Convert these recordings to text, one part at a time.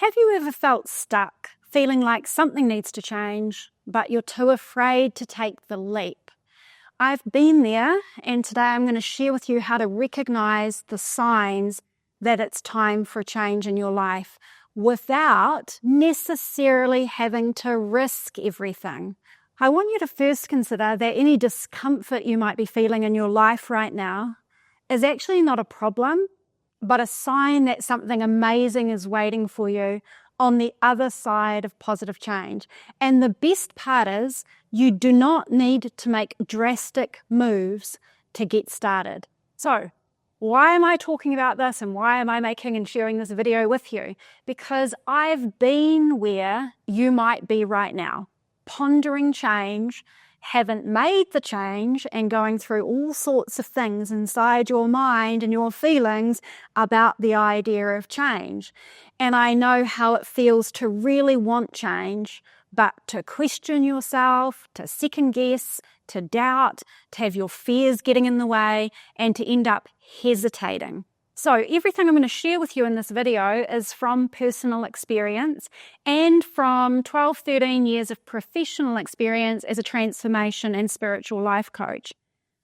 Have you ever felt stuck, feeling like something needs to change, but you're too afraid to take the leap? I've been there, and today I'm going to share with you how to recognize the signs that it's time for change in your life without necessarily having to risk everything. I want you to first consider that any discomfort you might be feeling in your life right now is actually not a problem, but a sign that something amazing is waiting for you on the other side of positive change. And the best part is you do not need to make drastic moves to get started. So, why am I talking about this and why am I making and sharing this video with you? Because I've been where you might be right now, pondering change, haven't made the change, and going through all sorts of things inside your mind and your feelings about the idea of change. And I know how it feels to really want change, but to question yourself, to second guess, to doubt, to have your fears getting in the way, and to end up hesitating. So everything I'm going to share with you in this video is from personal experience and from 12, 13 years of professional experience as a transformation and spiritual life coach.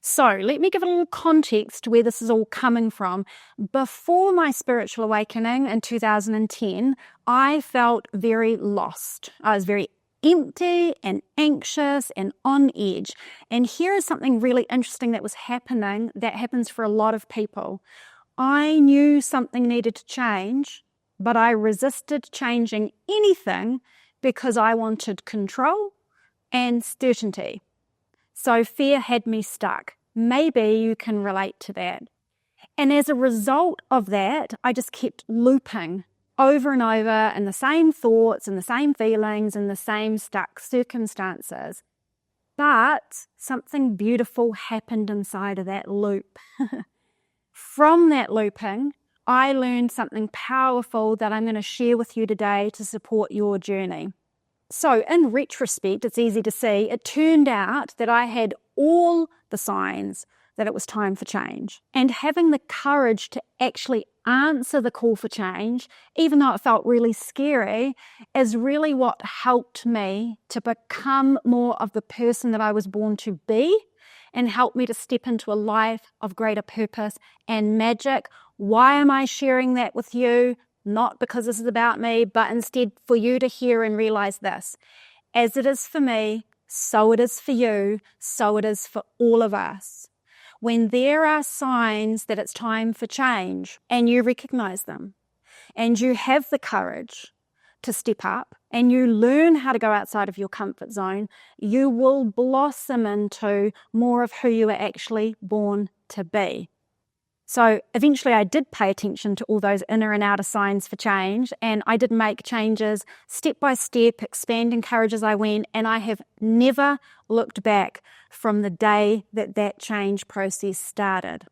So let me give a little context to where this is all coming from. Before my spiritual awakening in 2010, I felt very lost. I was very empty and anxious and on edge. And here is something really interesting that was happening that happens for a lot of people. I knew something needed to change, but I resisted changing anything because I wanted control and certainty. So fear had me stuck. Maybe you can relate to that. And as a result of that, I just kept looping over and over in the same thoughts and the same feelings and the same stuck circumstances. But something beautiful happened inside of that loop. From that looping, I learned something powerful that I'm going to share with you today to support your journey. So in retrospect, it's easy to see, it turned out that I had all the signs that it was time for change. And having the courage to actually answer the call for change, even though it felt really scary, is really what helped me to become more of the person that I was born to be, and help me to step into a life of greater purpose and magic. Why am I sharing that with you? Not because this is about me, but instead for you to hear and realize this. As it is for me, so it is for you, so it is for all of us. When there are signs that it's time for change and you recognize them and you have the courage to step up and you learn how to go outside of your comfort zone, you will blossom into more of who you are actually born to be. So eventually I did pay attention to all those inner and outer signs for change, and I did make changes step by step, expanding courage as I went, and I have never looked back from the day that that change process started.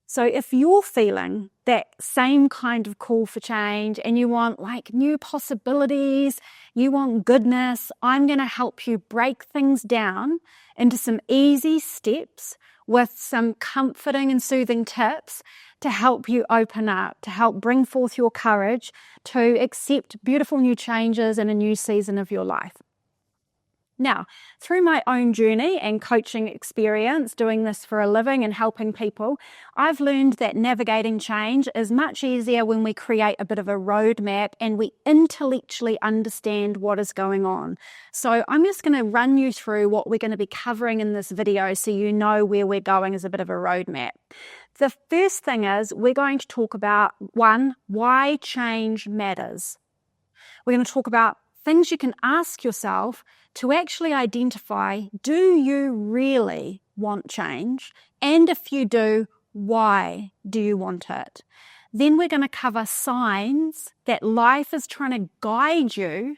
So if you're feeling that same kind of call for change and you want like new possibilities, you want goodness, I'm going to help you break things down into some easy steps with some comforting and soothing tips to help you open up, to help bring forth your courage to accept beautiful new changes in a new season of your life. Now, through my own journey and coaching experience, doing this for a living and helping people, I've learned that navigating change is much easier when we create a bit of a roadmap and we intellectually understand what is going on. So I'm just going to run you through what we're going to be covering in this video so you know where we're going as a bit of a roadmap. The first thing is we're going to talk about, one, why change matters. We're going to talk about things you can ask yourself to actually identify, do you really want change? And if you do, why do you want it? Then we're going to cover signs that life is trying to guide you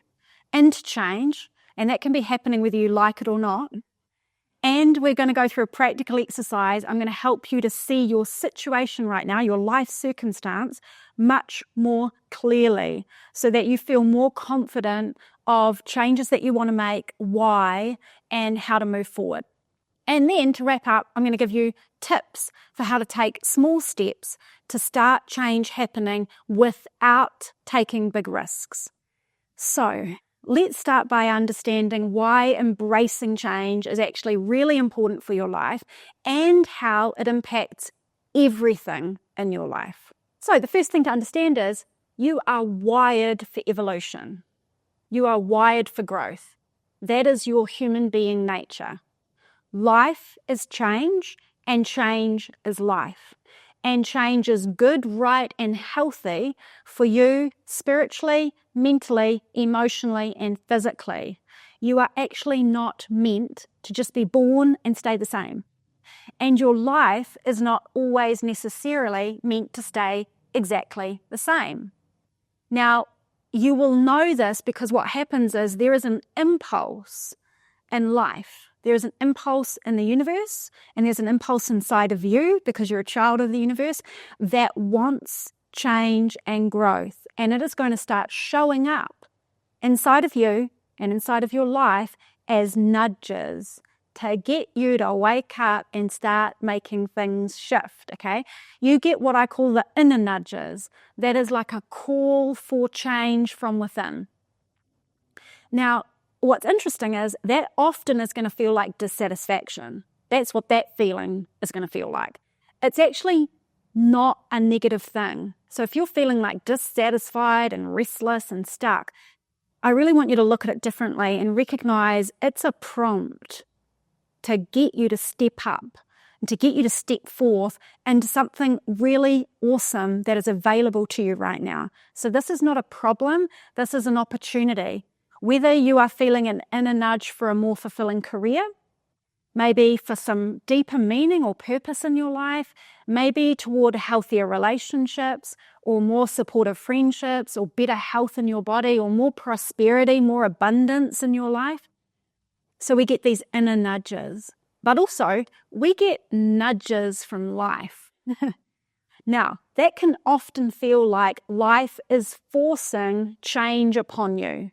into change, and that can be happening whether you like it or not. And we're going to go through a practical exercise. I'm going to help you to see your situation right now, your life circumstance, much more clearly so that you feel more confident of changes that you want to make, why, and how to move forward. And then to wrap up, I'm going to give you tips for how to take small steps to start change happening without taking big risks. So let's start by understanding why embracing change is actually really important for your life and how it impacts everything in your life. So the first thing to understand is you are wired for evolution. You are wired for growth. That is your human being nature. Life is change, and change is life. And change is good, right, and healthy for you spiritually, mentally, emotionally, and physically. You are actually not meant to just be born and stay the same. And your life is not always necessarily meant to stay exactly the same. Now, you will know this because what happens is there is an impulse in life. There is an impulse in the universe, and there's an impulse inside of you because you're a child of the universe that wants change and growth. And it is going to start showing up inside of you and inside of your life as nudges to get you to wake up and start making things shift, okay? You get what I call the inner nudges. That is like a call for change from within. Now, what's interesting is that often is going to feel like dissatisfaction. That's what that feeling is going to feel like. It's actually not a negative thing. So if you're feeling like dissatisfied and restless and stuck, I really want you to look at it differently and recognize it's a prompt to get you to step up and to get you to step forth into something really awesome that is available to you right now. So this is not a problem. This is an opportunity. Whether you are feeling an inner nudge for a more fulfilling career, maybe for some deeper meaning or purpose in your life, maybe toward healthier relationships or more supportive friendships or better health in your body or more prosperity, more abundance in your life. So we get these inner nudges, but also we get nudges from life. Now, that can often feel like life is forcing change upon you.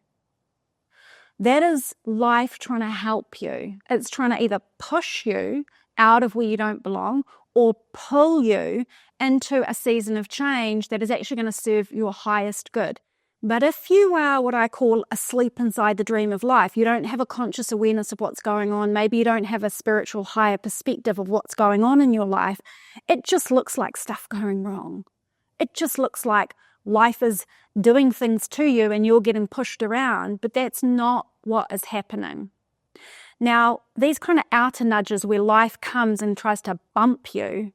That is life trying to help you. It's trying to either push you out of where you don't belong or pull you into a season of change that is actually going to serve your highest good. But if you are what I call asleep inside the dream of life, you don't have a conscious awareness of what's going on, maybe you don't have a spiritual higher perspective of what's going on in your life, it just looks like stuff going wrong. It just looks like life is doing things to you and you're getting pushed around, but that's not what is happening. Now, these kind of outer nudges where life comes and tries to bump you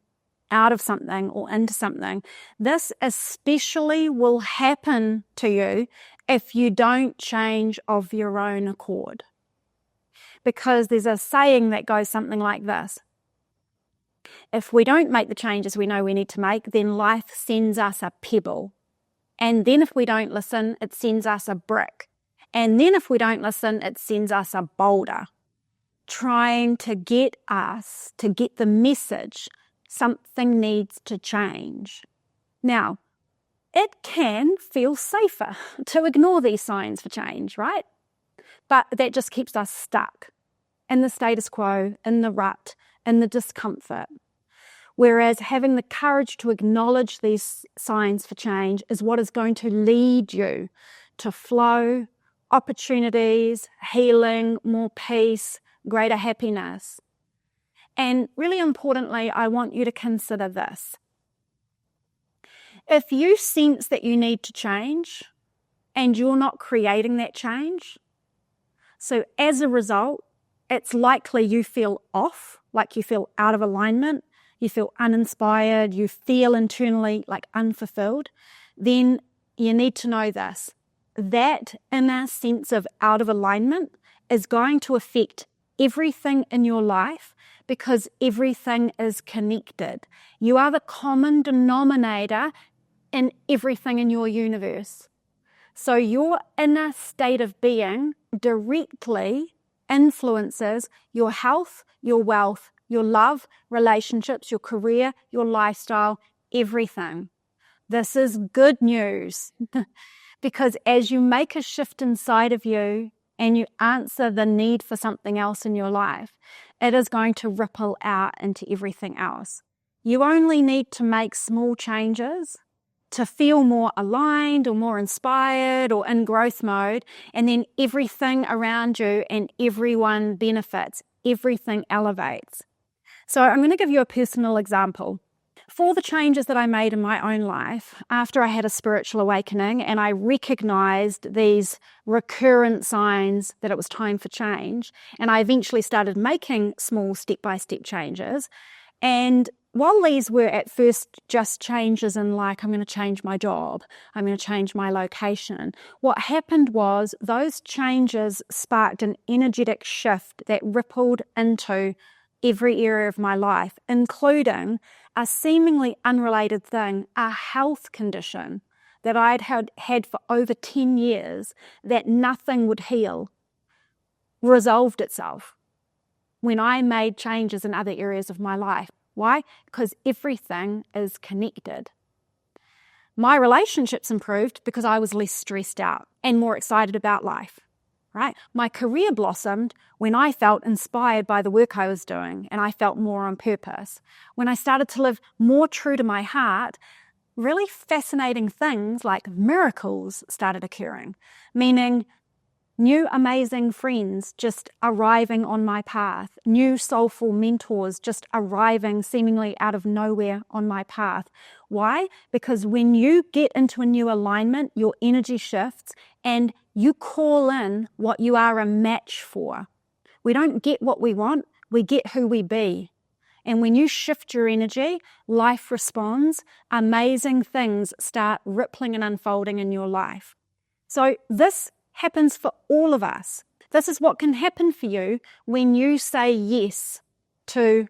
out of something or into something, this especially will happen to you if you don't change of your own accord. Because there's a saying that goes something like this: if we don't make the changes we know we need to make, then life sends us a pebble. And then if we don't listen, it sends us a brick. And then if we don't listen, it sends us a boulder, trying to get us to get the message something needs to change. Now, it can feel safer to ignore these signs for change, right? But that just keeps us stuck in the status quo, in the rut, in the discomfort. Whereas having the courage to acknowledge these signs for change is what is going to lead you to flow, opportunities, healing, more peace, greater happiness. And really importantly, I want you to consider this. If you sense that you need to change and you're not creating that change, so as a result, it's likely you feel off, like you feel out of alignment, you feel uninspired, you feel internally like unfulfilled, then you need to know this. That inner sense of out of alignment is going to affect everything in your life because everything is connected. You are the common denominator in everything in your universe. So your inner state of being directly influences your health, your wealth, your love, relationships, your career, your lifestyle, everything. This is good news because as you make a shift inside of you and you answer the need for something else in your life, it is going to ripple out into everything else. You only need to make small changes to feel more aligned or more inspired or in growth mode, and then everything around you and everyone benefits, everything elevates. So I'm going to give you a personal example. For the changes that I made in my own life after I had a spiritual awakening and I recognized these recurrent signs that it was time for change, and I eventually started making small step-by-step changes. And while these were at first just changes in like, I'm going to change my job, I'm going to change my location, what happened was those changes sparked an energetic shift that rippled into every area of my life, including a seemingly unrelated thing, a health condition that I'd had for over 10 years that nothing would heal, resolved itself when I made changes in other areas of my life. Why? Because everything is connected. My relationships improved because I was less stressed out and more excited about life. Right? My career blossomed when I felt inspired by the work I was doing and I felt more on purpose. When I started to live more true to my heart, really fascinating things like miracles started occurring, meaning new amazing friends just arriving on my path, new soulful mentors just arriving seemingly out of nowhere on my path. Why? Because when you get into a new alignment, your energy shifts and you call in what you are a match for. We don't get what we want, we get who we be. And when you shift your energy, life responds, amazing things start rippling and unfolding in your life. So this happens for all of us. This is what can happen for you when you say yes to,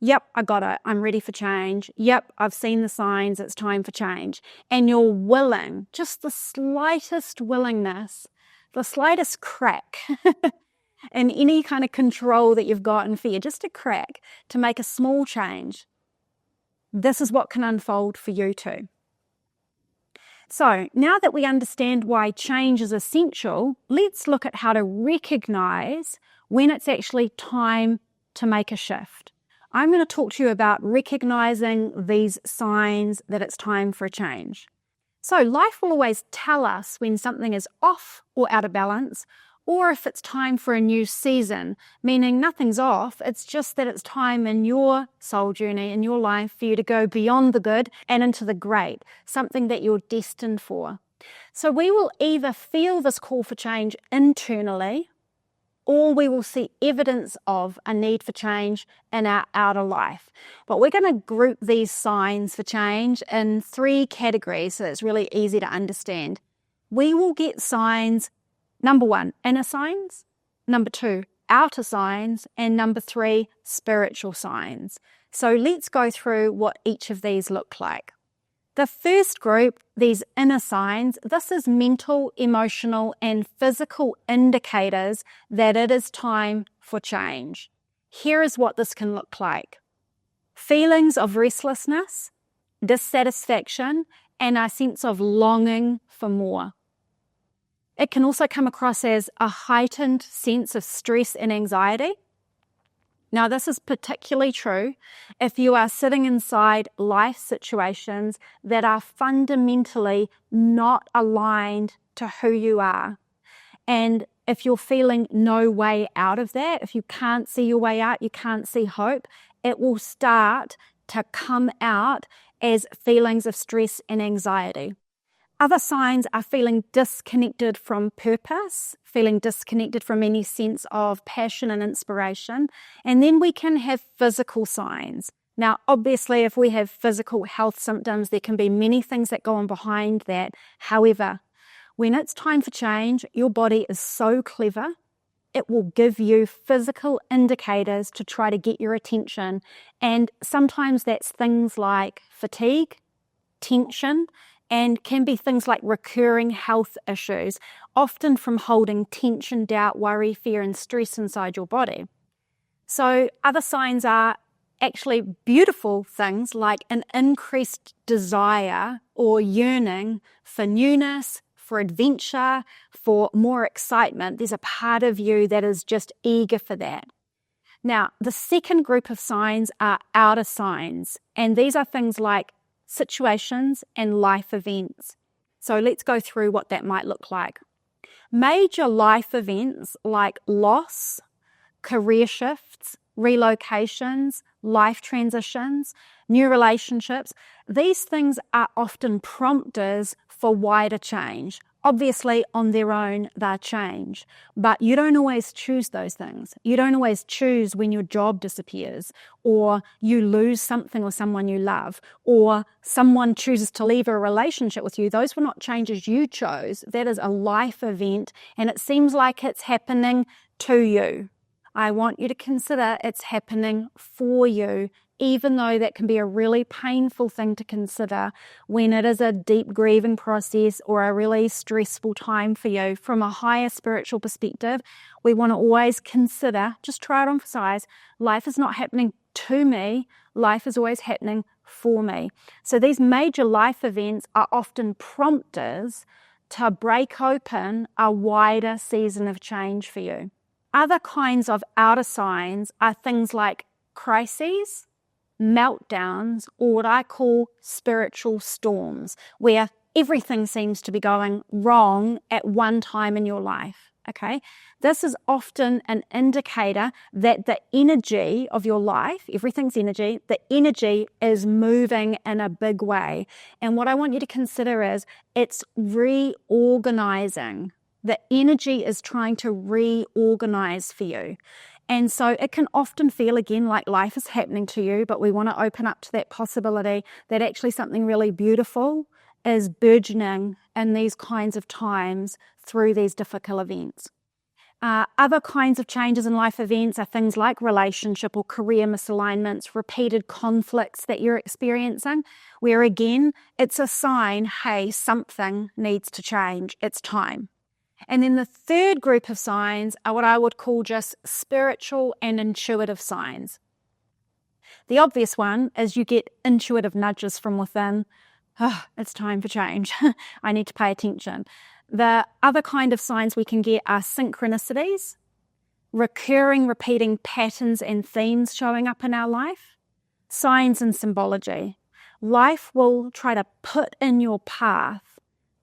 yep, I got it, I'm ready for change. Yep, I've seen the signs, it's time for change. And you're willing, just the slightest willingness, the slightest crack in any kind of control that you've got in fear, just a crack to make a small change. This is what can unfold for you too. So now that we understand why change is essential, let's look at how to recognize when it's actually time to make a shift. I'm going to talk to you about recognizing these signs that it's time for a change. So life will always tell us when something is off or out of balance, or if it's time for a new season, meaning nothing's off, it's just that it's time in your soul journey, in your life, for you to go beyond the good and into the great, something that you're destined for. So we will either feel this call for change internally, or we will see evidence of a need for change in our outer life. But we're going to group these signs for change in 3 categories so it's really easy to understand. We will get signs, number 1, inner signs, number 2, outer signs, and number 3, spiritual signs. So let's go through what each of these look like. The first group, these inner signs, this is mental, emotional, and physical indicators that it is time for change. Here is what this can look like. Feelings of restlessness, dissatisfaction, and a sense of longing for more. It can also come across as a heightened sense of stress and anxiety. Now, this is particularly true if you are sitting inside life situations that are fundamentally not aligned to who you are. And if you're feeling no way out of that, if you can't see your way out, you can't see hope, it will start to come out as feelings of stress and anxiety. Other signs are feeling disconnected from purpose, feeling disconnected from any sense of passion and inspiration. And then we can have physical signs. Now, obviously, if we have physical health symptoms, there can be many things that go on behind that. However, when it's time for change, your body is so clever, it will give you physical indicators to try to get your attention. And sometimes that's things like fatigue, tension, and can be things like recurring health issues, often from holding tension, doubt, worry, fear, and stress inside your body. So other signs are actually beautiful things like an increased desire or yearning for newness, for adventure, for more excitement. There's a part of you that is just eager for that. Now, the second group of signs are outer signs, and these are things like situations and life events. So let's go through what that might look like. Major life events like loss, career shifts, relocations, life transitions, new relationships, these things are often prompters for wider change. Obviously, on their own, they're change, but you don't always choose those things. You don't always choose when your job disappears, or you lose something or someone you love, or someone chooses to leave a relationship with you. Those were not changes you chose. That is a life event, and it seems like it's happening to you. I want you to consider it's happening for you, even though that can be a really painful thing to consider when it is a deep grieving process or a really stressful time for you. From a higher spiritual perspective, we want to always consider, just try to emphasize, life is not happening to me, life is always happening for me. So these major life events are often prompters to break open a wider season of change for you. Other kinds of outer signs are things like crises, meltdowns, or what I call spiritual storms, where everything seems to be going wrong at one time in your life. Okay, this is often an indicator that the energy of your life, everything's energy, the energy is moving in a big way. And what I want you to consider is it's reorganizing. The energy is trying to reorganize for you. And so it can often feel again like life is happening to you, but we want to open up to that possibility that actually something really beautiful is burgeoning in these kinds of times through these difficult events. Other kinds of changes in life events are things like relationship or career misalignments, repeated conflicts that you're experiencing, where again, it's a sign, hey, something needs to change, it's time. And then the third group of signs are what I would call just spiritual and intuitive signs. The obvious one is you get intuitive nudges from within. Oh, it's time for change. I need to pay attention. The other kind of signs we can get are synchronicities, recurring, repeating patterns and themes showing up in our life, signs and symbology. Life will try to put in your path,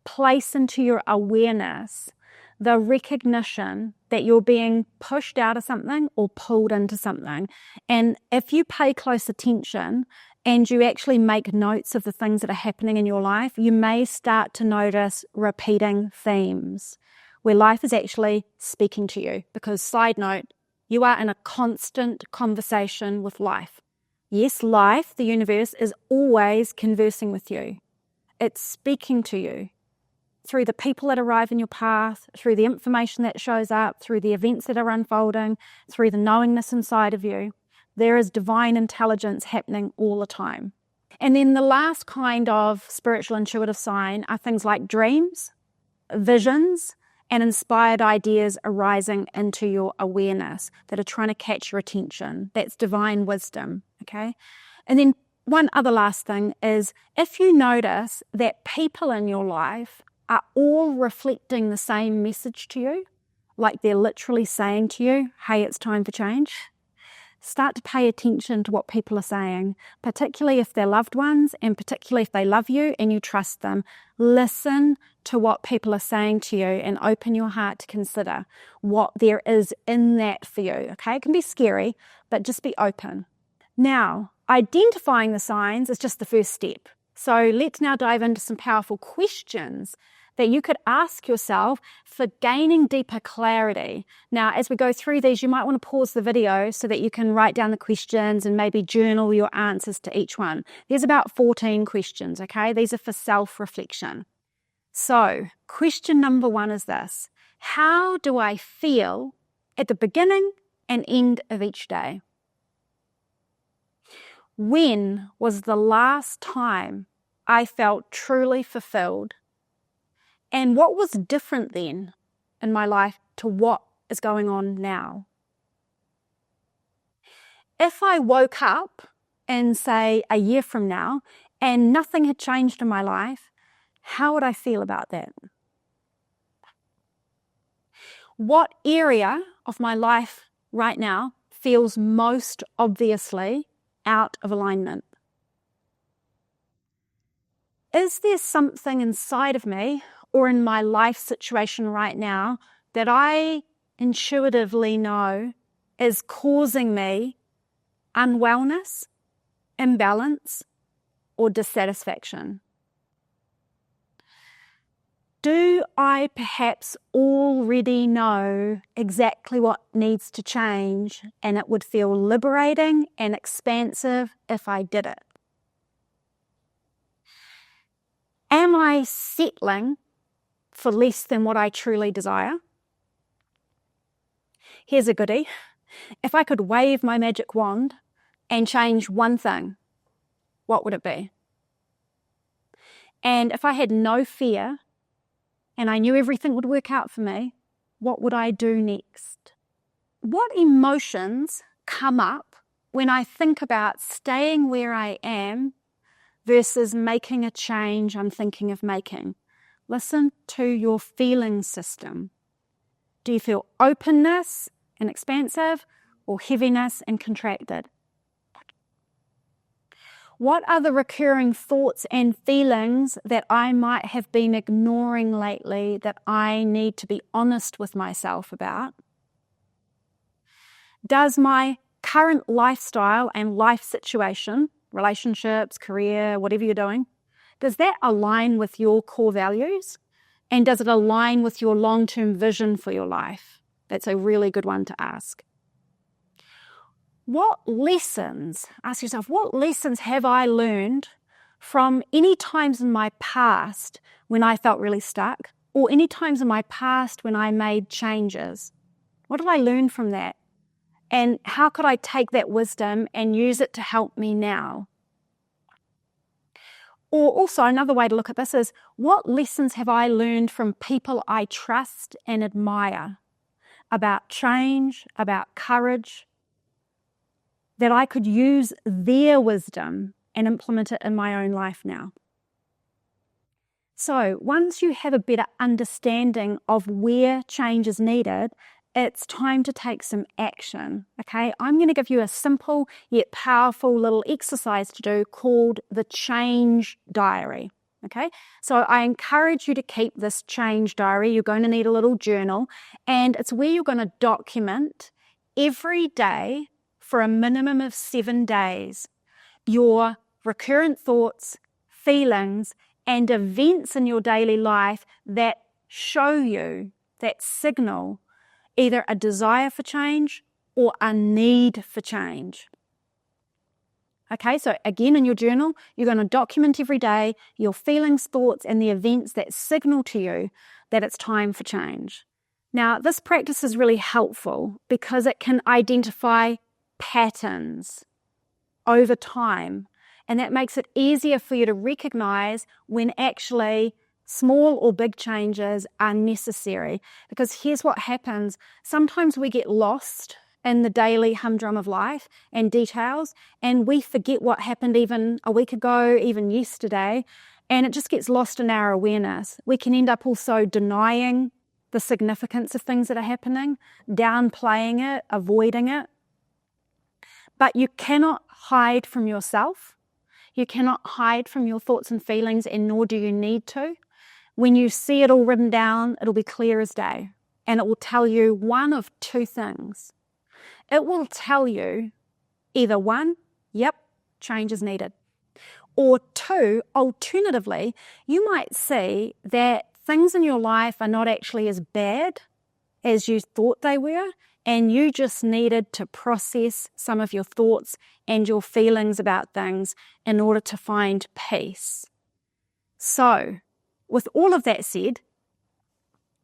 place into your awareness, the recognition that you're being pushed out of something or pulled into something. And if you pay close attention and you actually make notes of the things that are happening in your life, you may start to notice repeating themes where life is actually speaking to you. Because, side note, you are in a constant conversation with life. Yes, life, the universe, is always conversing with you. It's speaking to you through the people that arrive in your path, through the information that shows up, through the events that are unfolding, through the knowingness inside of you. There is divine intelligence happening all the time. And then the last kind of spiritual intuitive sign are things like dreams, visions, and inspired ideas arising into your awareness that are trying to catch your attention. That's divine wisdom, okay? And then one other last thing is if you notice that people in your life are all reflecting the same message to you, like they're literally saying to you, hey, it's time for change. Start to pay attention to what people are saying, particularly if they're loved ones and particularly if they love you and you trust them. Listen to what people are saying to you and open your heart to consider what there is in that for you, okay? It can be scary, but just be open. Now, identifying the signs is just the first step. So let's now dive into some powerful questions that you could ask yourself for gaining deeper clarity. Now, as we go through these, you might want to pause the video so that you can write down the questions and maybe journal your answers to each one. There's about 14 questions, okay? These are for self-reflection. So, question number 1 is this: how do I feel at the beginning and end of each day? When was the last time I felt truly fulfilled? And what was different then in my life to what is going on now? If I woke up in, say, a year from now and nothing had changed in my life, how would I feel about that? What area of my life right now feels most obviously out of alignment? Is there something inside of me or in my life situation right now that I intuitively know is causing me unwellness, imbalance, or dissatisfaction? Do I perhaps already know exactly what needs to change and it would feel liberating and expansive if I did it? Am I settling for less than what I truly desire? Here's a goodie. If I could wave my magic wand and change one thing, what would it be? And if I had no fear and I knew everything would work out for me, what would I do next? What emotions come up when I think about staying where I am versus making a change I'm thinking of making? Listen to your feeling system. Do you feel openness and expansive or heaviness and contracted? What are the recurring thoughts and feelings that I might have been ignoring lately that I need to be honest with myself about? Does my current lifestyle and life situation, relationships, career, whatever you're doing, does that align with your core values? And does it align with your long-term vision for your life? That's a really good one to ask. Ask yourself, what lessons have I learned from any times in my past when I felt really stuck, or any times in my past when I made changes? What did I learn from that? And how could I take that wisdom and use it to help me now? Or also another way to look at this is, what lessons have I learned from people I trust and admire about change, about courage, that I could use their wisdom and implement it in my own life now? So once you have a better understanding of where change is needed, it's time to take some action, okay? I'm going to give you a simple yet powerful little exercise to do called the change diary, okay? So I encourage you to keep this change diary. You're going to need a little journal, and it's where you're going to document every day for a minimum of 7 days your recurrent thoughts, feelings, and events in your daily life that show you, that signal either a desire for change or a need for change. Okay, so again in your journal, you're going to document every day your feelings, thoughts, and the events that signal to you that it's time for change. Now, this practice is really helpful because it can identify patterns over time, and that makes it easier for you to recognize when actually small or big changes are necessary. Because here's what happens. Sometimes we get lost in the daily humdrum of life and details, and we forget what happened even a week ago, even yesterday, and it just gets lost in our awareness. We can end up also denying the significance of things that are happening, downplaying it, avoiding it. But you cannot hide from yourself. You cannot hide from your thoughts and feelings, and nor do you need to. When you see it all written down, it'll be clear as day. And it will tell you one of two things. It will tell you either one, yep, change is needed. Or two, alternatively, you might see that things in your life are not actually as bad as you thought they were, and you just needed to process some of your thoughts and your feelings about things in order to find peace. So, with all of that said,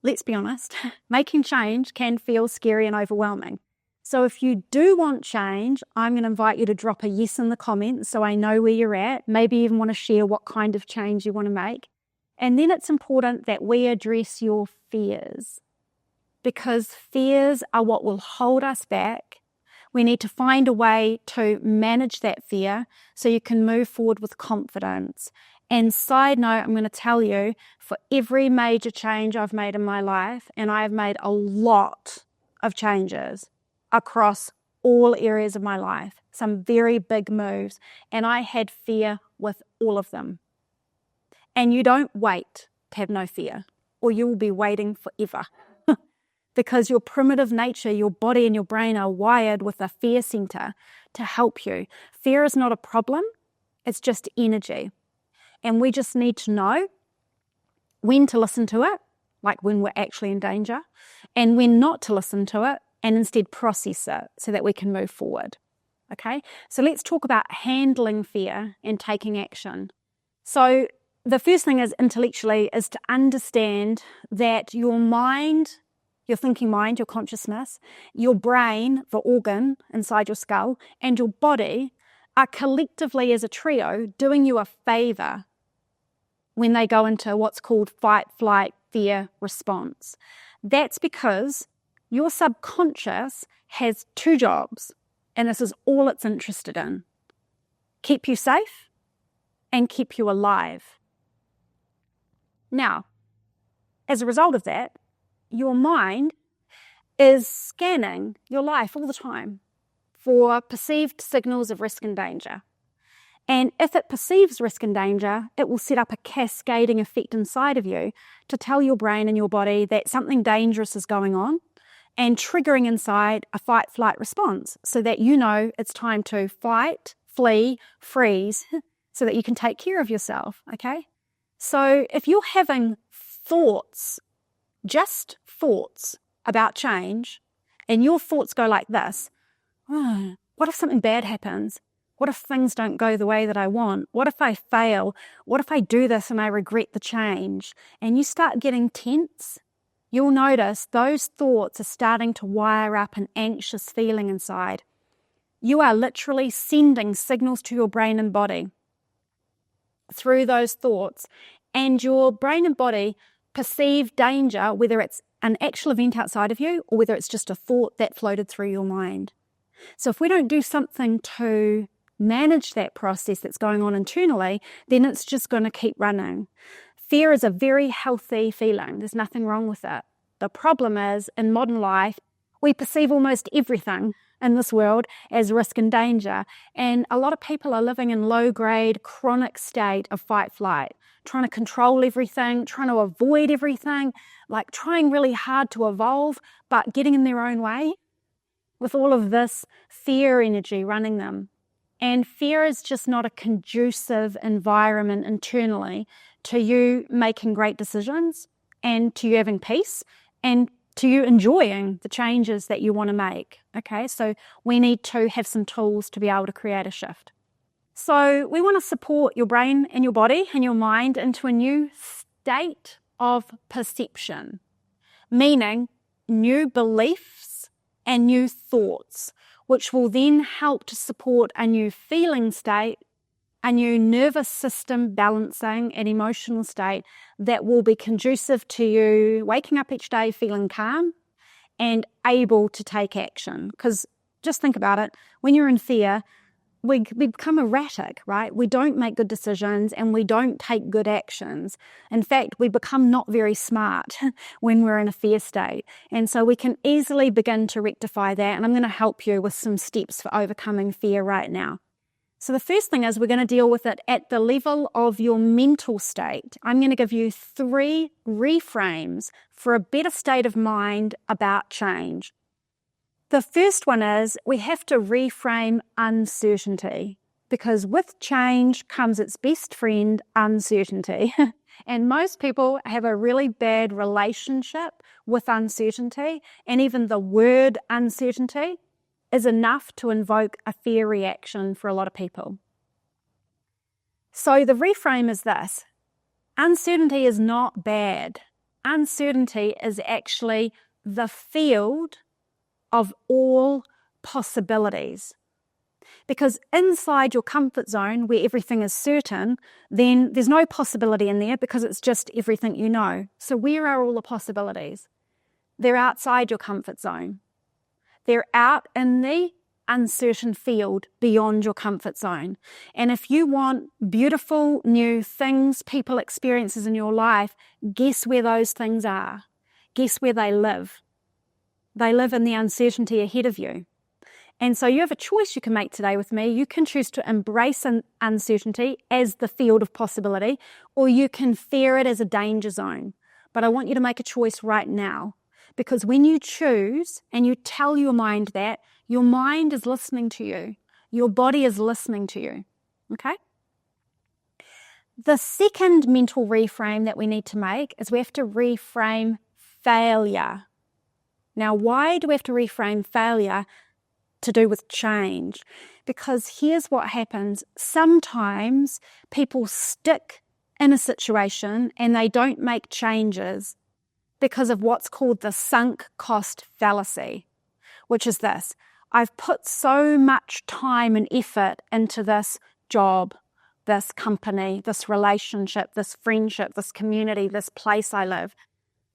let's be honest, making change can feel scary and overwhelming. So if you do want change, I'm going to invite you to drop a yes in the comments so I know where you're at. Maybe even want to share what kind of change you want to make. And then it's important that we address your fears, because fears are what will hold us back. We need to find a way to manage that fear so you can move forward with confidence And side note, I'm going to tell you, for every major change I've made in my life, and I have made a lot of changes across all areas of my life, some very big moves, and I had fear with all of them. And you don't wait to have no fear, or you will be waiting forever. Because your primitive nature, your body and your brain are wired with a fear center to help you. Fear is not a problem, it's just energy. And we just need to know when to listen to it, like when we're actually in danger, and when not to listen to it and instead process it so that we can move forward. Okay, so let's talk about handling fear and taking action. So the first thing is intellectually is to understand that your mind, your thinking mind, your consciousness, your brain, the organ inside your skull, and your body are collectively as a trio doing you a favor when they go into what's called fight, flight, fear response. That's because your subconscious has two jobs, and this is all it's interested in: keep you safe and keep you alive. Now, as a result of that, your mind is scanning your life all the time for perceived signals of risk and danger. And if it perceives risk and danger, it will set up a cascading effect inside of you to tell your brain and your body that something dangerous is going on and triggering inside a fight-flight response so that you know it's time to fight, flee, freeze, so that you can take care of yourself, okay? So if you're having thoughts, just thoughts about change, and your thoughts go like this: oh, what if something bad happens? What if things don't go the way that I want? What if I fail? What if I do this and I regret the change? And you start getting tense, you'll notice those thoughts are starting to wire up an anxious feeling inside. You are literally sending signals to your brain and body through those thoughts, and your brain and body perceive danger, whether it's an actual event outside of you or whether it's just a thought that floated through your mind. So if we don't do something to manage that process that's going on internally, then it's just going to keep running. Fear is a very healthy feeling. There's nothing wrong with it. The problem is, in modern life, we perceive almost everything in this world as risk and danger. And a lot of people are living in low-grade, chronic state of fight-flight, trying to control everything, trying to avoid everything, like trying really hard to evolve, but getting in their own way with all of this fear energy running them. And fear is just not a conducive environment internally to you making great decisions and to you having peace and to you enjoying the changes that you want to make. Okay, so we need to have some tools to be able to create a shift. So we want to support your brain and your body and your mind into a new state of perception, meaning new beliefs and new thoughts, which will then help to support a new feeling state, a new nervous system balancing and emotional state that will be conducive to you waking up each day feeling calm and able to take action. Because just think about it, when you're in fear, we become erratic, right? We don't make good decisions and we don't take good actions. In fact, we become not very smart when we're in a fear state. And so we can easily begin to rectify that. And I'm going to help you with some steps for overcoming fear right now. So the first thing is we're going to deal with it at the level of your mental state. I'm going to give you 3 reframes for a better state of mind about change. The first one is we have to reframe uncertainty, because with change comes its best friend, uncertainty. And most people have a really bad relationship with uncertainty, and even the word uncertainty is enough to invoke a fear reaction for a lot of people. So the reframe is this: uncertainty is not bad. Uncertainty is actually the field of all possibilities. Because inside your comfort zone, where everything is certain, then there's no possibility in there because it's just everything you know. So where are all the possibilities? They're outside your comfort zone. They're out in the uncertain field beyond your comfort zone. And if you want beautiful new things, people, experiences in your life, guess where those things are? Guess where they live? They live in the uncertainty ahead of you. And so you have a choice you can make today with me. You can choose to embrace uncertainty as the field of possibility, or you can fear it as a danger zone. But I want you to make a choice right now, because when you choose and you tell your mind that, your mind is listening to you. Your body is listening to you. Okay? The second mental reframe that we need to make is we have to reframe failure. Now, why do we have to reframe failure? To do with change? Because here's what happens. Sometimes people stick in a situation and they don't make changes because of what's called the sunk cost fallacy, which is this: I've put so much time and effort into this job, this company, this relationship, this friendship, this community, this place I live,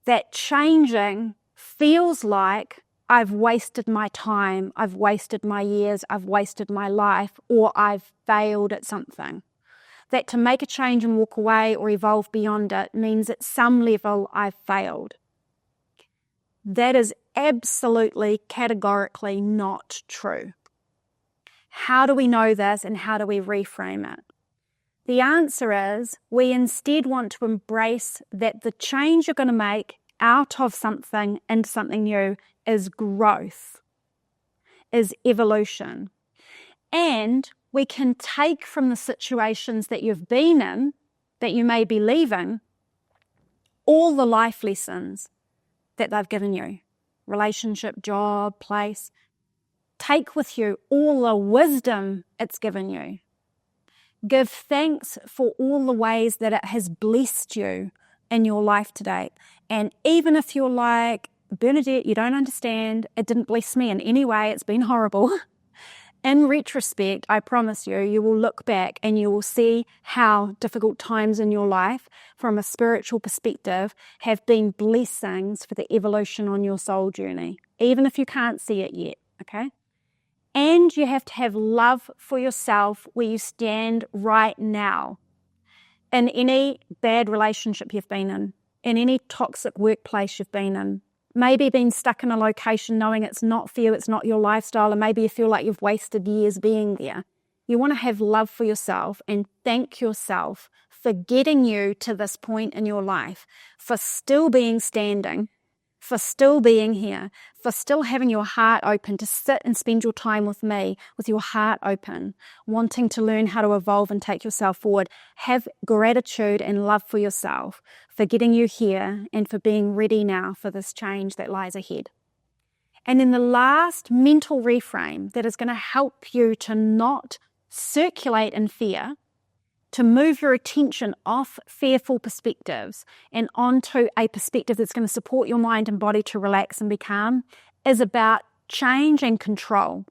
that changing feels like I've wasted my time, I've wasted my years, I've wasted my life, or I've failed at something. That to make a change and walk away or evolve beyond it means at some level I've failed. That is absolutely, categorically not true. How do we know this and how do we reframe it? The answer is we instead want to embrace that the change you're going to make out of something into something new is growth, is evolution. And we can take from the situations that you've been in, that you may be leaving, all the life lessons that they've given you. Relationship, job, place. Take with you all the wisdom it's given you. Give thanks for all the ways that it has blessed you in your life to date. And even if you're like, Bernadette, you don't understand, it didn't bless me in any way, it's been horrible. In retrospect, I promise you, you will look back and you will see how difficult times in your life, from a spiritual perspective, have been blessings for the evolution on your soul journey, even if you can't see it yet, okay? And you have to have love for yourself where you stand right now. In any bad relationship you've been in any toxic workplace you've been in, maybe being stuck in a location knowing it's not for you, it's not your lifestyle, and maybe you feel like you've wasted years being there. You want to have love for yourself and thank yourself for getting you to this point in your life, for still being standing, for still being here, for still having your heart open to sit and spend your time with me, with your heart open, wanting to learn how to evolve and take yourself forward. Have gratitude and love for yourself for getting you here and for being ready now for this change that lies ahead. And then the last mental reframe that is going to help you to not circulate in fear, to move your attention off fearful perspectives and onto a perspective that's going to support your mind and body to relax and be calm, is about change and control.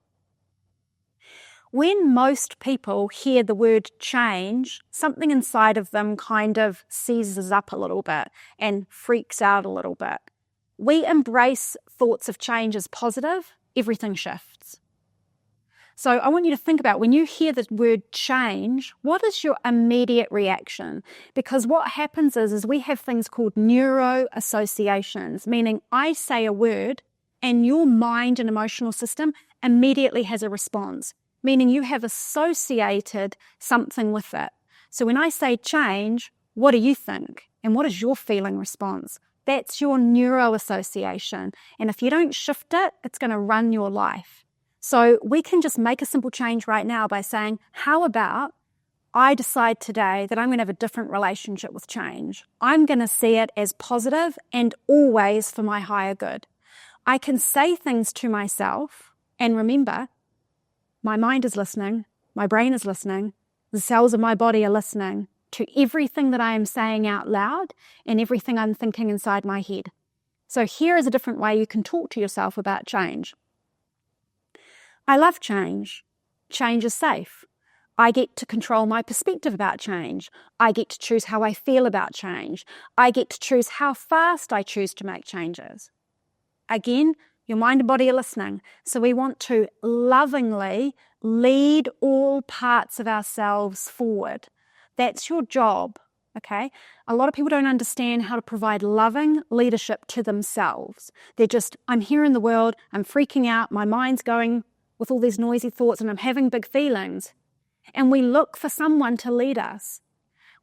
When most people hear the word change, something inside of them kind of seizes up a little bit and freaks out a little bit. We embrace thoughts of change as positive, everything shifts. So I want you to think about, when you hear the word change, what is your immediate reaction? Because what happens is we have things called neuro associations, meaning I say a word and your mind and emotional system immediately has a response, meaning you have associated something with it. So when I say change, what do you think? And what is your feeling response? That's your neuro association. And if you don't shift it, it's going to run your life. So we can just make a simple change right now by saying, how about I decide today that I'm going to have a different relationship with change. I'm going to see it as positive and always for my higher good. I can say things to myself, and remember, my mind is listening, my brain is listening, the cells of my body are listening to everything that I am saying out loud and everything I'm thinking inside my head. So here is a different way you can talk to yourself about change. I love change. Change is safe. I get to control my perspective about change. I get to choose how I feel about change. I get to choose how fast I choose to make changes. Again, Your mind and body are listening. So we want to lovingly lead all parts of ourselves forward. That's your job, okay? A lot of people don't understand how to provide loving leadership to themselves. They're just, I'm here in the world, I'm freaking out, my mind's going with all these noisy thoughts, and I'm having big feelings. And we look for someone to lead us.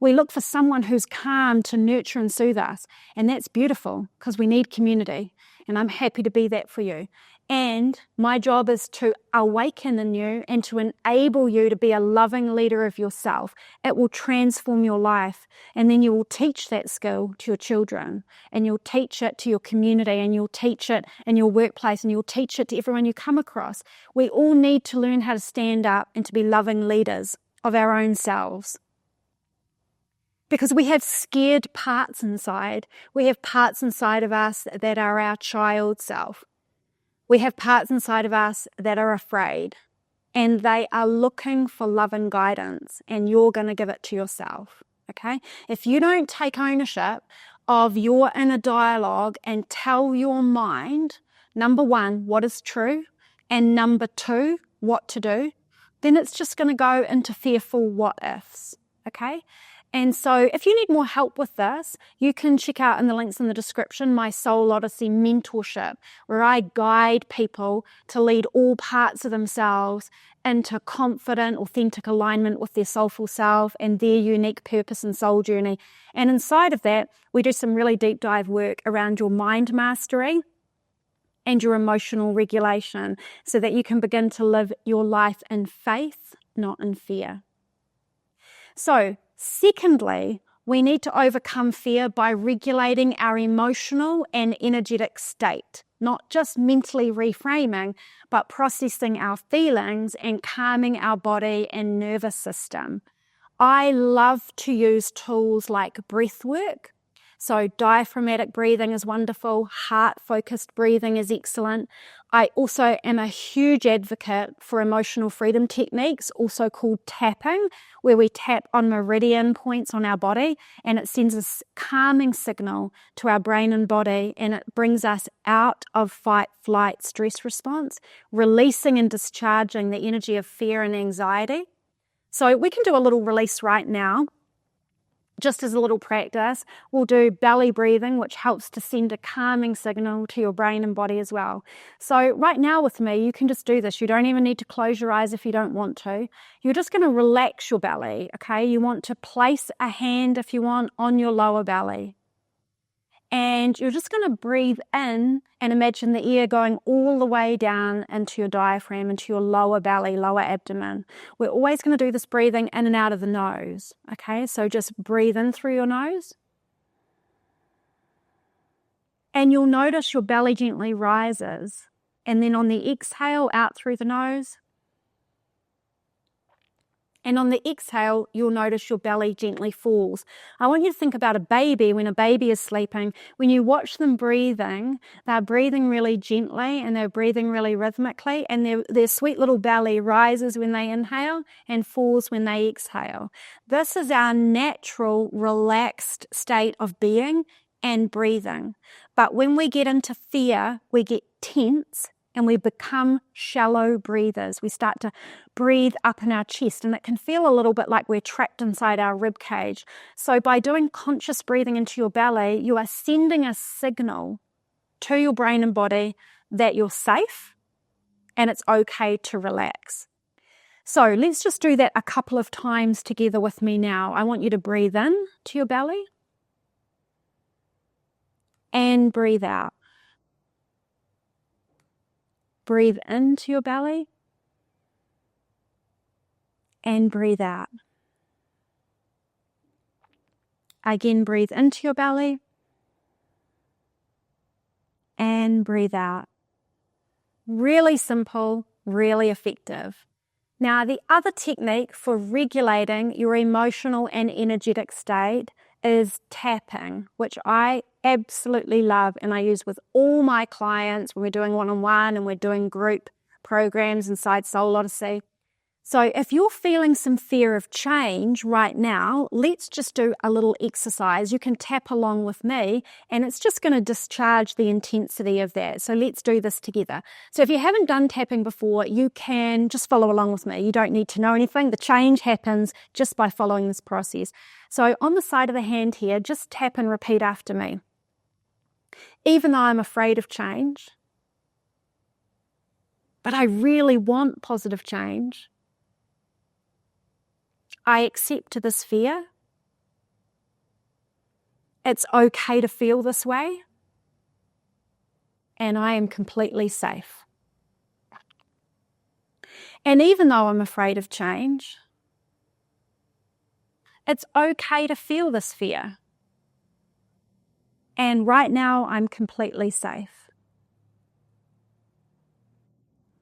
We look for someone who's calm to nurture and soothe us. And that's beautiful because we need community. And I'm happy to be that for you. And my job is to awaken in you and to enable you to be a loving leader of yourself. It will transform your life. And then you will teach that skill to your children. And you'll teach it to your community. And you'll teach it in your workplace. And you'll teach it to everyone you come across. We all need to learn how to stand up and to be loving leaders of our own selves. Because we have scared parts inside. We have parts inside of us that are our child self. We have parts inside of us that are afraid. And they are looking for love and guidance. And you're going to give it to yourself. Okay? If you don't take ownership of your inner dialogue and tell your mind, number one, what is true, and number two, what to do, then it's just going to go into fearful what ifs. Okay? And so if you need more help with this, you can check out in the links in the description my Soul Odyssey mentorship, where I guide people to lead all parts of themselves into confident, authentic alignment with their soulful self and their unique purpose and soul journey. And inside of that, we do some really deep dive work around your mind mastery and your emotional regulation so that you can begin to live your life in faith, not in fear. So, secondly, we need to overcome fear by regulating our emotional and energetic state, not just mentally reframing, but processing our feelings and calming our body and nervous system. I love to use tools like breath work. So diaphragmatic breathing is wonderful. Heart-focused breathing is excellent. I also am a huge advocate for emotional freedom techniques, also called tapping, where we tap on meridian points on our body and it sends a calming signal to our brain and body, and it brings us out of fight, flight, stress response, releasing and discharging the energy of fear and anxiety. So we can do a little release right now. Just as a little practice, we'll do belly breathing, which helps to send a calming signal to your brain and body as well. So right now with me, you can just do this. You don't even need to close your eyes if you don't want to. You're just going to relax your belly, okay? You want to place a hand, if you want, on your lower belly. And you're just going to breathe in and imagine the air going all the way down into your diaphragm, into your lower belly, lower abdomen. We're always going to do this breathing in and out of the nose. Okay, so just breathe in through your nose. And you'll notice your belly gently rises. And then on the exhale, out through the nose. And on the exhale, you'll notice your belly gently falls. I want you to think about a baby when a baby is sleeping. When you watch them breathing, they're breathing really gently and they're breathing really rhythmically, and their sweet little belly rises when they inhale and falls when they exhale. This is our natural, relaxed state of being and breathing. But when we get into fear, we get tense and we become shallow breathers. We start to breathe up in our chest, and it can feel a little bit like we're trapped inside our rib cage. So by doing conscious breathing into your belly, you are sending a signal to your brain and body that you're safe and it's okay to relax. So let's just do that a couple of times together with me now. I want you to breathe in to your belly and breathe out. Breathe into your belly and breathe out. Again, breathe into your belly and breathe out. Really simple, really effective. Now, the other technique for regulating your emotional and energetic state is tapping, which I absolutely love and I use with all my clients when we're doing one-on-one and we're doing group programs inside Soul Odyssey. So if you're feeling some fear of change right now, let's just do a little exercise. You can tap along with me, and it's just going to discharge the intensity of that. So let's do this together. So if you haven't done tapping before, you can just follow along with me. You don't need to know anything. The change happens just by following this process. So on the side of the hand here, just tap and repeat after me. Even though I'm afraid of change, but I really want positive change, I accept this fear. It's okay to feel this way. And I am completely safe. And even though I'm afraid of change, it's okay to feel this fear. And right now, I'm completely safe.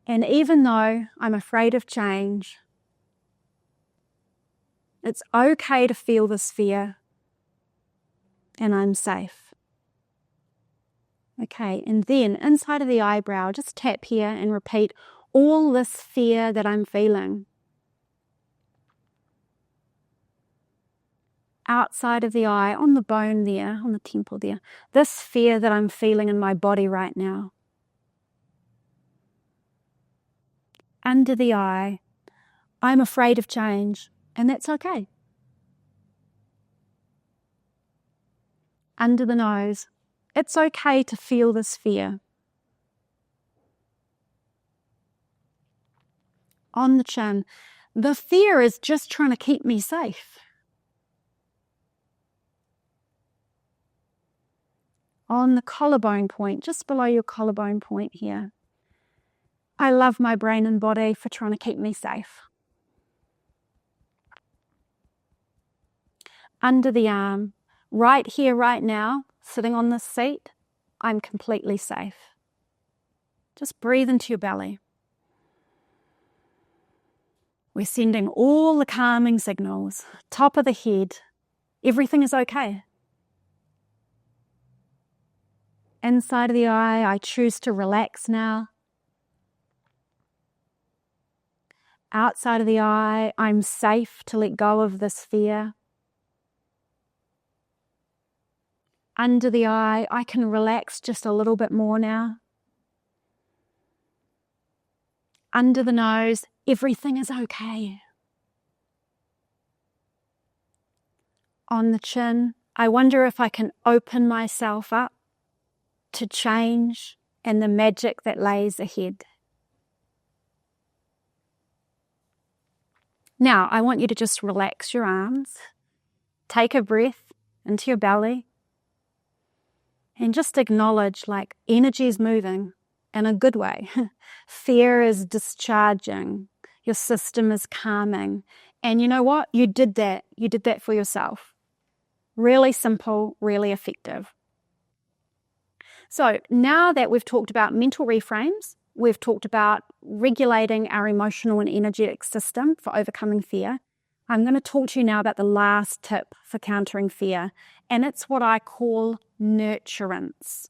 And even though I'm afraid of change, it's okay to feel this fear, and I'm safe. Okay, and then inside of the eyebrow, just tap here and repeat all this fear that I'm feeling. Outside of the eye, on the bone there, on the temple there, this fear that I'm feeling in my body right now. Under the eye, I'm afraid of change, and that's okay. Under the nose, it's okay to feel this fear. On the chin, the fear is just trying to keep me safe. On the collarbone point, just below your collarbone point here, I love my brain and body for trying to keep me safe. Under the arm, right here, right now, sitting on this seat, I'm completely safe. Just breathe into your belly. We're sending all the calming signals. Top of the head, everything is okay. Inside of the eye, I choose to relax now. Outside of the eye, I'm safe to let go of this fear. Under the eye, I can relax just a little bit more now. Under the nose, everything is okay. On the chin, I wonder if I can open myself up to change and the magic that lays ahead. Now, I want you to just relax your arms, take a breath into your belly, and just acknowledge like energy is moving in a good way. Fear is discharging. Your system is calming. And you know what? You did that. You did that for yourself. Really simple, really effective. So now that we've talked about mental reframes, we've talked about regulating our emotional and energetic system for overcoming fear, I'm going to talk to you now about the last tip for countering fear, and it's what I call nurturance.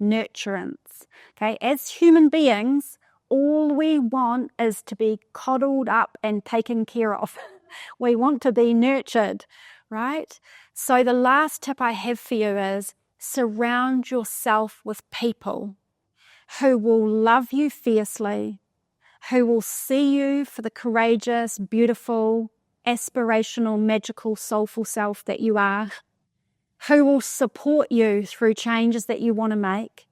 Nurturance. Okay, as human beings, all we want is to be coddled up and taken care of. We want to be nurtured, right? So the last tip I have for you is surround yourself with people who will love you fiercely, who will see you for the courageous, beautiful, aspirational, magical, soulful self that you are, who will support you through changes that you want to make,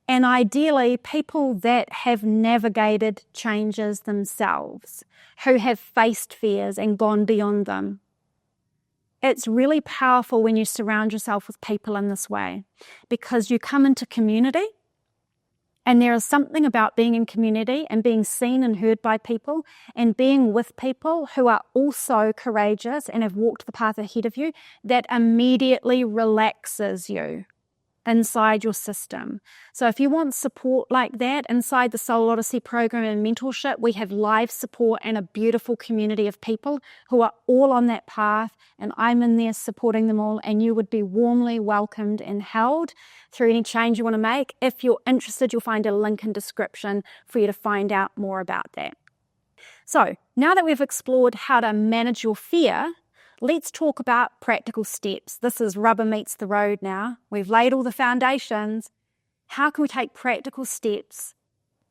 and ideally people that have navigated changes themselves, who have faced fears and gone beyond them. It's really powerful when you surround yourself with people in this way, because you come into community, and there is something about being in community and being seen and heard by people and being with people who are also courageous and have walked the path ahead of you that immediately relaxes you inside your system. So if you want support like that inside the Soul Odyssey program and mentorship, we have live support and a beautiful community of people who are all on that path, and I'm in there supporting them all, and you would be warmly welcomed and held through any change you want to make. If you're interested, you'll find a link in description for you to find out more about that. So now that we've explored how to manage your fear, let's talk about practical steps. This is rubber meets the road now. We've laid all the foundations. How can we take practical steps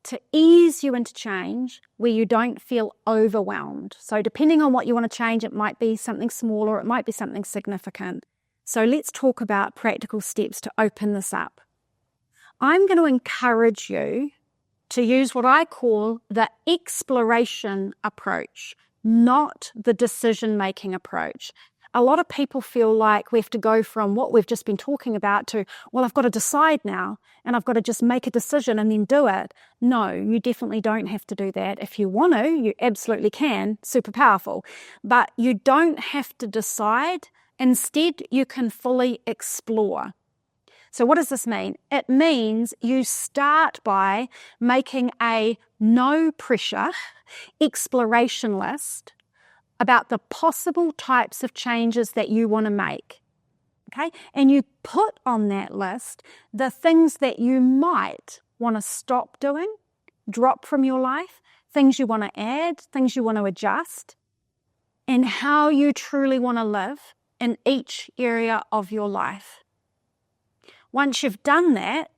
to ease you into change where you don't feel overwhelmed? So depending on what you want to change, it might be something small or it might be something significant. So let's talk about practical steps to open this up. I'm going to encourage you to use what I call the exploration approach, not the decision-making approach. A lot of people feel like we have to go from what we've just been talking about to, well, I've got to decide now and I've got to just make a decision and then do it. No, you definitely don't have to do that. If you want to, you absolutely can, super powerful. But you don't have to decide. Instead, you can fully explore. So what does this mean? It means you start by making a no pressure exploration list about the possible types of changes that you want to make. Okay? And you put on that list the things that you might want to stop doing, drop from your life, things you want to add, things you want to adjust, and how you truly want to live in each area of your life. Once you've done that,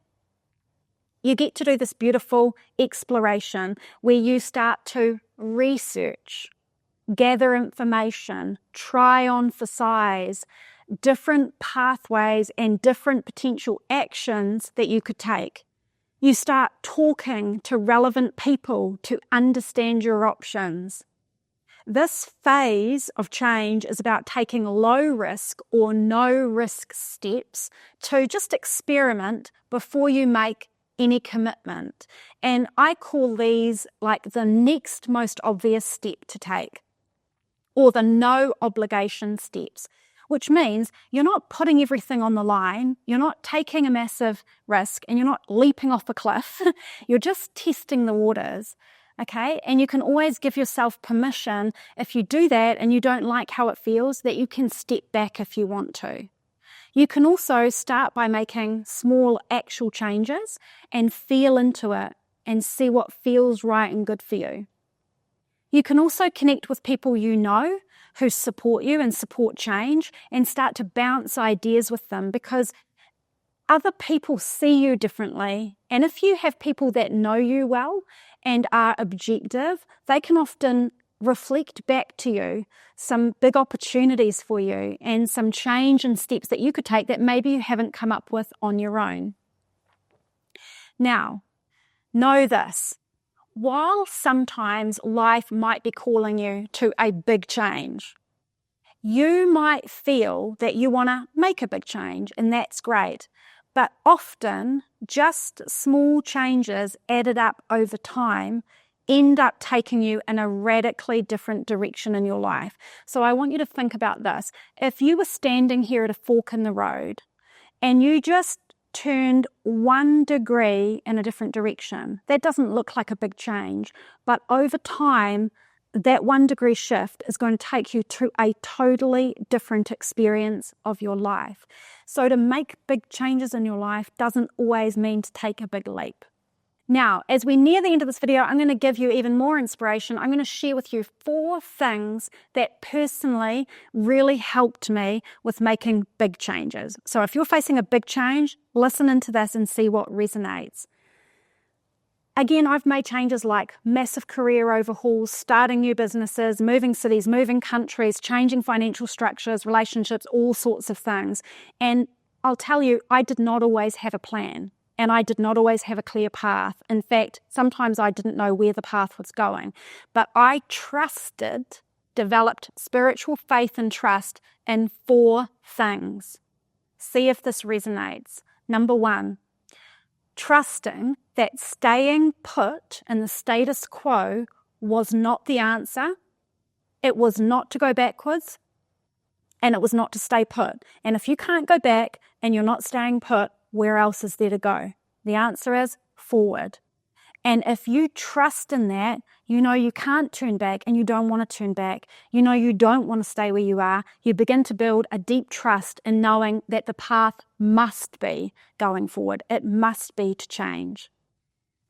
you get to do this beautiful exploration where you start to research, gather information, try on for size, different pathways and different potential actions that you could take. You start talking to relevant people to understand your options. This phase of change is about taking low risk or no risk steps to just experiment before you make any commitment. And I call these like the next most obvious step to take, or the no obligation steps, which means you're not putting everything on the line, you're not taking a massive risk, and you're not leaping off a cliff. You're just testing the waters. Okay, and you can always give yourself permission if you do that and you don't like how it feels, that you can step back if you want to. You can also start by making small actual changes and feel into it and see what feels right and good for you. You can also connect with people you know who support you and support change and start to bounce ideas with them, because other people see you differently. And if you have people that know you well and are objective, they can often reflect back to you some big opportunities for you and some change and steps that you could take that maybe you haven't come up with on your own. Now, know this. While sometimes life might be calling you to a big change, you might feel that you want to make a big change, and that's great. But often, just small changes added up over time end up taking you in a radically different direction in your life. So I want you to think about this. If you were standing here at a fork in the road and you just turned 1 degree in a different direction, that doesn't look like a big change. But over time, that 1 degree shift is going to take you to a totally different experience of your life. So to make big changes in your life doesn't always mean to take a big leap. Now, as we near the end of this video, I'm going to give you even more inspiration. I'm going to share with you 4 things that personally really helped me with making big changes. So if you're facing a big change, listen into this and see what resonates. Again, I've made changes like massive career overhauls, starting new businesses, moving cities, moving countries, changing financial structures, relationships, all sorts of things. And I'll tell you, I did not always have a plan, and I did not always have a clear path. In fact, sometimes I didn't know where the path was going. But I developed spiritual faith and trust in 4 things. See if this resonates. Number 1, trusting that staying put in the status quo was not the answer. It was not to go backwards, and it was not to stay put. And if you can't go back and you're not staying put, where else is there to go? The answer is forward. And if you trust in that, you know you can't turn back and you don't want to turn back. You know you don't want to stay where you are. You begin to build a deep trust in knowing that the path must be going forward. It must be to change.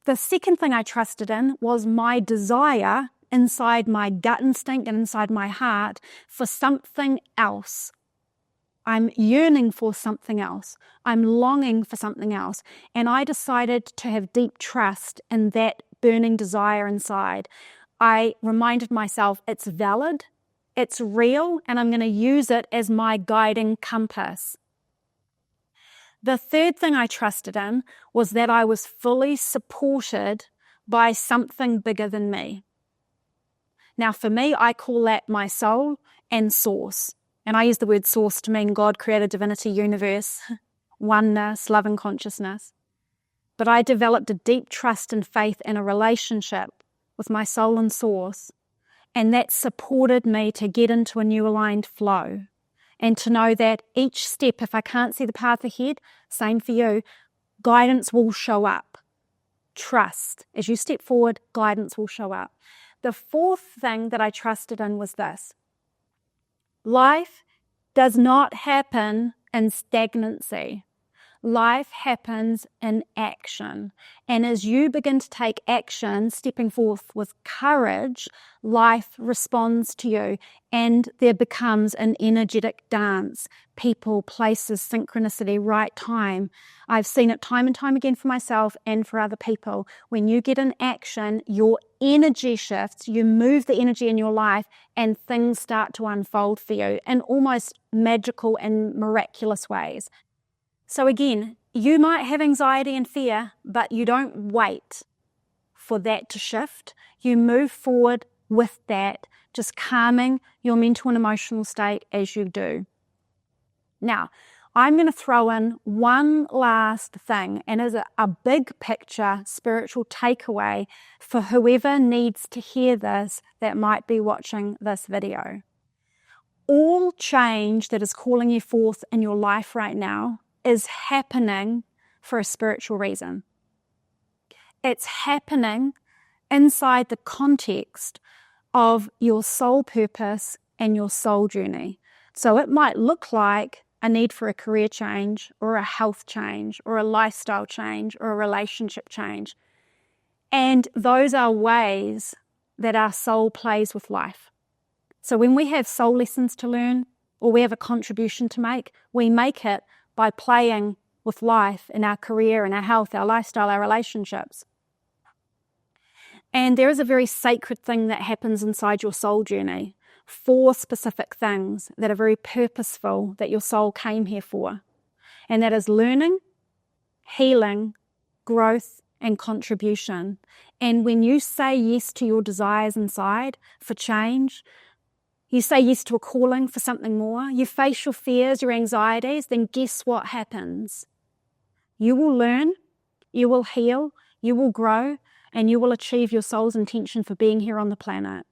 The second thing I trusted in was my desire inside my gut instinct and inside my heart for something else. I'm yearning for something else. I'm longing for something else. And I decided to have deep trust in that burning desire inside. I reminded myself it's valid, it's real, and I'm going to use it as my guiding compass. The third thing I trusted in was that I was fully supported by something bigger than me. Now, for me, I call that my soul and source. And I use the word source to mean God, creator, divinity, universe, oneness, love and consciousness. But I developed a deep trust and faith in a relationship with my soul and source. And that supported me to get into a new aligned flow. And to know that each step, if I can't see the path ahead, same for you, guidance will show up. Trust. As you step forward, guidance will show up. The fourth thing that I trusted in was this. Life does not happen in stagnancy. Life happens in action. And as you begin to take action, stepping forth with courage, life responds to you and there becomes an energetic dance. People, places, synchronicity, right time. I've seen it time and time again for myself and for other people. When you get in action, your energy shifts, you move the energy in your life and things start to unfold for you in almost magical and miraculous ways. So again, you might have anxiety and fear, but you don't wait for that to shift. You move forward with that, just calming your mental and emotional state as you do. Now, I'm going to throw in one last thing, and it's a big picture spiritual takeaway for whoever needs to hear this that might be watching this video. All change that is calling you forth in your life right now is happening for a spiritual reason. It's happening inside the context of your soul purpose and your soul journey. So it might look like a need for a career change or a health change or a lifestyle change or a relationship change. And those are ways that our soul plays with life. So when we have soul lessons to learn or we have a contribution to make, we make it by playing with life in our career, in our health, our lifestyle, our relationships. And there is a very sacred thing that happens inside your soul journey. 4 specific things that are very purposeful that your soul came here for. And that is learning, healing, growth, and contribution. And when you say yes to your desires inside for change, you say yes to a calling for something more, you face your fears, your anxieties, then guess what happens? You will learn, you will heal, you will grow, and you will achieve your soul's intention for being here on the planet.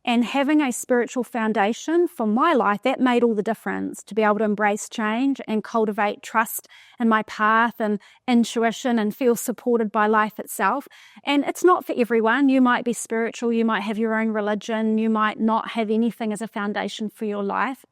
And having a spiritual foundation for my life, that made all the difference to be able to embrace change and cultivate trust in my path and intuition and feel supported by life itself. And it's not for everyone. You might be spiritual, you might have your own religion, you might not have anything as a foundation for your life.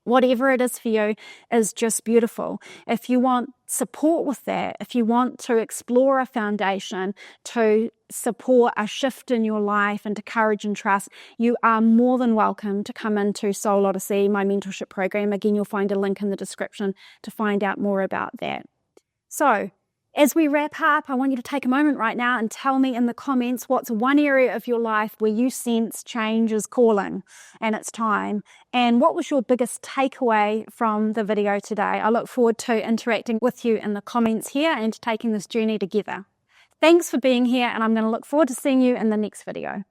Whatever it is for you is just beautiful. If you want support with that, if you want to explore a foundation to support a shift in your life into courage and trust, you are more than welcome to come into Soul Odyssey, my mentorship program. Again, you'll find a link in the description to find out more about that. So, as we wrap up, I want you to take a moment right now and tell me in the comments what's one area of your life where you sense change is calling and it's time. And what was your biggest takeaway from the video today? I look forward to interacting with you in the comments here and taking this journey together. Thanks for being here, and I'm going to look forward to seeing you in the next video.